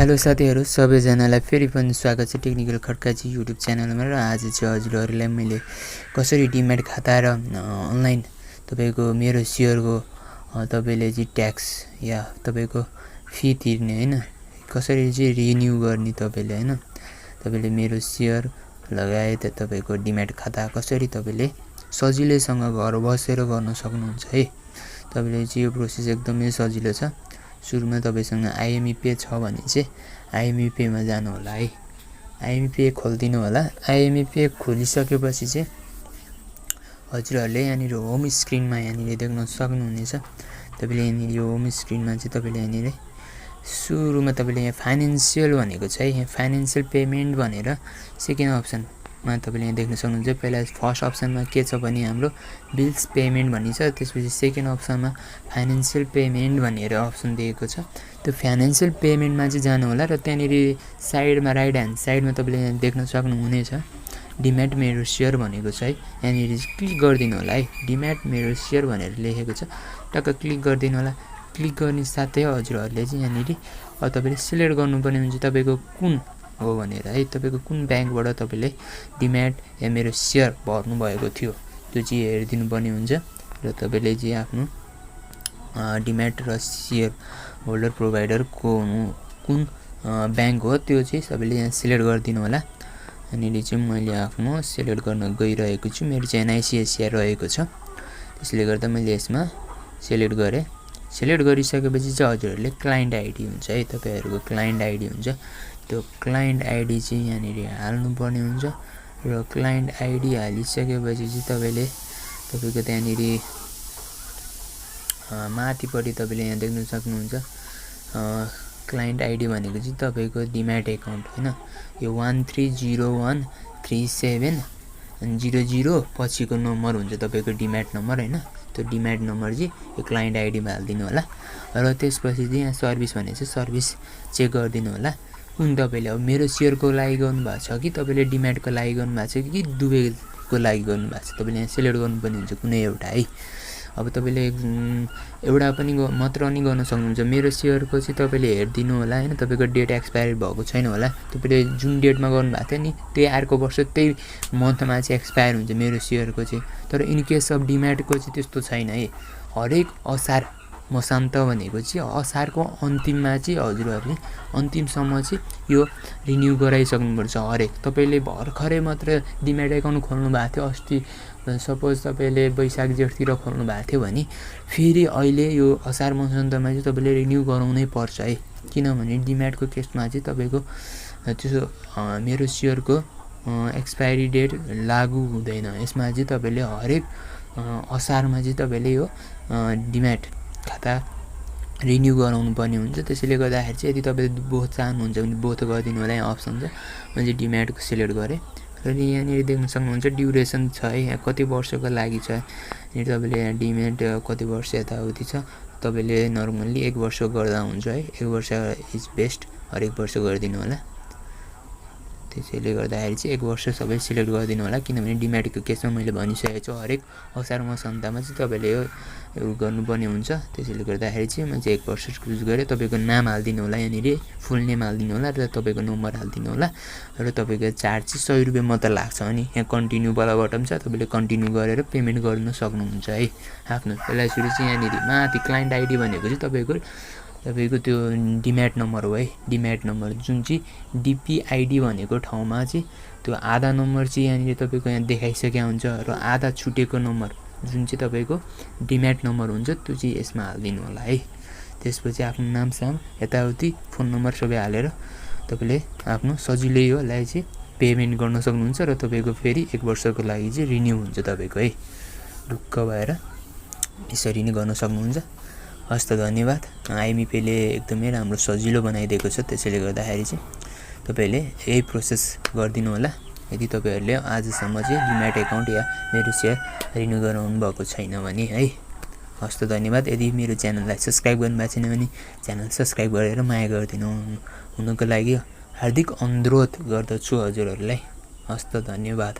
Hello साथीहरु सबैजनालाई फेरि पनि स्वागत छ टेक्निकल खड्काजी युट्युब च्यानलमा र आज चाहिँ हजुरहरुलाई मैले कसरी डिमेट खाता र अनलाइन तपाईको मेरो शेयरको तपाईले चाहिँ ट्याक्स या तपाईको फी तिर्ने हैन कसरी चाहिँ रिन्यु गर्ने तपाईले हैन तपाईले मेरो शेयर लगायत तपाईको डिमेट खाता कसरी तपाईले सजिलैसँग घर बसेर गर्न सक्नुहुन्छ है तपाईले चाहिँ यो प्रोसेस एकदमै सजिलो छ सुरुमा तपाईसँग IME Pay छ भने चाहिँ IME Pay मा जानु होला है IME Pay खोल्दिनु होला IME Pay खोलिसकेपछि चाहिँ हजुरहरुले यहाँनिर होम स्क्रिनमा यहाँनिर देख्न सक्नुहुनेछ तपाईले यहाँनिर यो होम स्क्रिनमा चाहिँ तपाईले यहाँनिर सुरुमा तपाईले यहाँ फाइनान्शियल भनेको छ है यहाँ फाइनान्शियल पेमेन्ट भनेर सेकेन्ड अप्सन मा तपाईले यहाँ देख्न सक्नुहुन्छ पहिला फर्स्ट अप्सनमा के छ भने हाम्रो बिल्स पेमेन्ट भनि छ त्यसपछि सेकेन्ड अप्सनमा फाइनान्शियल पेमेन्ट भनेर अप्सन दिएको छ त्यो फाइनान्शियल पेमेन्टमा चाहिँ जानु होला र त्यहाँनिर साइडमा राइट ह्यान्ड साइडमा तपाईले यहाँ देख्न सक्नुहुनेछ डिमेट मेरोशेयर भनेको छ है यहाँनिर क्लिक गर्दिनु होला है डिमेट मेरोशेयर भनेर लेखेको छ टक्क क्लिक गर्दिनु होला क्लिक गर्ने साथै हजुरहरुले चाहिँ यहाँनिर तपाईले सिलेक्ट गर्नुपर्ने हुन्छ तपाईको कुन हो भनेर है तपाईको कुन बैंकबाट तपाईले डिमेट या मेरो शेयर भर्नु भएको थियो त्यो चाहिँ हेरिदिनु पर्ने हुन्छ र तपाईले चाहिँ आफ्नो डिमेट र शेयर होल्डर प्रोवाइडर कुन बैंक हो त्यो चाहिँ तपाईले यहाँ सिलेक्ट गर्दिनु होला अनि चाहिँ मैले आफ्नो सिलेक्ट गर्न गइरहेको छु मेरो चाहिँ NICICI रहेको छ त्यसले गर्दा मैले यसमा सिलेक्ट गरे सिलेक्ट गरिसकेपछि चाहिँ हजुरहरुले क्लाइन्ट आइडी हुन्छ है तपाईहरुको क्लाइन्ट आइडी हुन्छ त्यो क्लाइन्ट आइडी चाहिँ यहाँनिर हाल्नु पर्ने हुन्छ र क्लाइन्ट आइडी हालिसकेपछि चाहिँ तपाईले तपाईको त्यहाँनिर माथिपट्टि तपाईले यहाँ देख्न सक्नुहुन्छ क्लाइन्ट आइडी भनेको चाहिँ तपाईको डिमेट अकाउन्ट हैन यो 13013700 पछिको नम्बर हुन्छ तपाईको डिमेट नम्बर हैन त्यो डिमेट नम्बर चाहिँ यो क्लाइन्ट आइडीमा हाल्दिनु होला र त्यसपछि चाहिँ यहाँ सर्भिस भने चाहिँ सर्भिस चेक गर्दिनु होला कुन तपाईले अब मेरो शेयरको लागि गर्नु भएको छ कि तपाईले डिमेटको लागि गर्नु भएको छ कि दुवैको लागि गर्नु भएको छ तपाईले यहाँ सिलेक्ट गर्नुपर्ने हुन्छ कुनै एउटा है अब तपाईले एउटा पनि मात्र नि गर्न सक्नुहुन्छ मेरो शेयरको चाहिँ तपाईले हेर्दिनु होला हैन तपाईको डेट एक्सपायर भएको छैन होला तपाईले जुन डेटमा गर्नु भएको थियो नि त्यही अर्को वर्ष त्यही मन्थमा चाहिँ एक्सपायर हुन्छ मेरो शेयरको चाहिँ तर इन केस अफ डिमेटको चाहिँ त्यस्तो छैन है हरेक असार मसान्त भनेको चाहिँ असारको अन्तिममा चाहिँ हजुरहरुले अन्तिमसम्म चाहिँ यो रिन्यु गराइसक्नुपर्छ हरेक तपाईले भर्खरै मात्र डिमेट अकाउन्ट खोल्नु भएको थियो अस्ति सपोज तपाईले वैशाख जेठतिर खोल्नु भएको थियो भने फेरि अहिले यो असार मसान्तमा चाहिँ तपाईले रिन्यु गराउनै पर्छ है किनभने डिमेटको केसमा चाहिँ तपाईको त्यसो मेरो शेयरको एक्सपायरी डेट लागू हुँदैन यसमा चाहिँ तपाईले हरेक असारमा चाहिँ तपाईले यो डिमेट खाता रिन्यु गराउनु पर्ने हुन्छ त्यसैले गर्दाखेरि चाहिँ यदि तपाईले बोथ चाहनुहुन्छ भने बोथ गरिदिनु होला यहाँ अप्सन छ मैले डिमेटको सिलेक्ट गरे र यहाँनिर देख्न सक्नुहुन्छ ड्युरेसन छ है यहाँ कति वर्षको लागि छ अनि तपाईले यहाँ डिमेट कति वर्ष यताउति छ तपाईले नर्मल्ली 1 वर्ष गर्दा हुन्छ है 1 वर्ष इज बेस्ट हरेक वर्ष गरिदिनु होला त्यसैले गर्दाखेरि चाहिँ 1 वर्ष सबै सिलेक्ट गरिदिनु होला किनभने डिमेटको केसमा मैले भनिसकेको छु हरेक असार मसान्तमा चाहिँ तपाईले यो गर्नुपर्ने हुन्छ त्यसैले गर्दाखेरि चाहिँ म चाहिँ 1 वर्ष चुज गरे तपाईको नाम हाल्दिनु होला यहाँनिर फुल नेम हाल्दिनु होला र तपाईको नम्बर हाल्दिनु होला र तपाईको चार्ज चाहिँ 100 रुपैयाँ मात्र लाग्छ अनि यहाँ कन्टिन्यु वाला बटन छ तपाईले कन्टिन्यु गरेर पेमेन्ट गर्न सक्नुहुन्छ है आफ्नो पहिला सुरु चाहिँ यहाँनिर माथि क्लाइन्ट आइडी भनेको चाहिँ तपाईको त्यो डिमेट नम्बर हो है डिमेट नम्बर जुन चाहिँ DPID भनेको ठाउँमा चाहिँ त्यो आधा नम्बर चाहिँ यहाँनिर तपाईको यहाँ देखाइसकेको हुन्छ र आधा छुटेको नम्बर जुन चाहिँ तपाईको डिमेट नम्बर हुन्छ त्यो चाहिँ यसमा हाल्दिनु होला है त्यसपछि आफ्नो नाम साम यताउति फोन नम्बर सबै हालेर तपाईले आफ्नो सजिलै योलाई चाहिँ पेमेन्ट गर्न सक्नुहुन्छ र तपाईको फेरि 1 वर्षको लागि चाहिँ रिन्यु हुन्छ तपाईको है ढुक्क भएर यसरी नै गर्न सक्नुहुन्छ हस्त धन्यवाद IME Pay ले एकदमै राम्रो सजिलो बनाइदिएको छ त्यसैले गर्दाखेरि चाहिँ तपाईले यही प्रोसेस गर्दिनु होला यदि तपाईहरुले आजसम्म चाहिँ डिमेट अकाउन्ट या मेरो शेयर रिन्यु गराउनु भएको छैन भने है हस्त धन्यवाद यदि मेरो च्यानललाई सब्स्क्राइब गर्नु भएको छैन भने च्यानल सब्स्क्राइब गरेर माया गर्दिनु हुनको लागि हार्दिक अनुरोध गर्दछु हजुरहरुलाई हस्त धन्यवाद।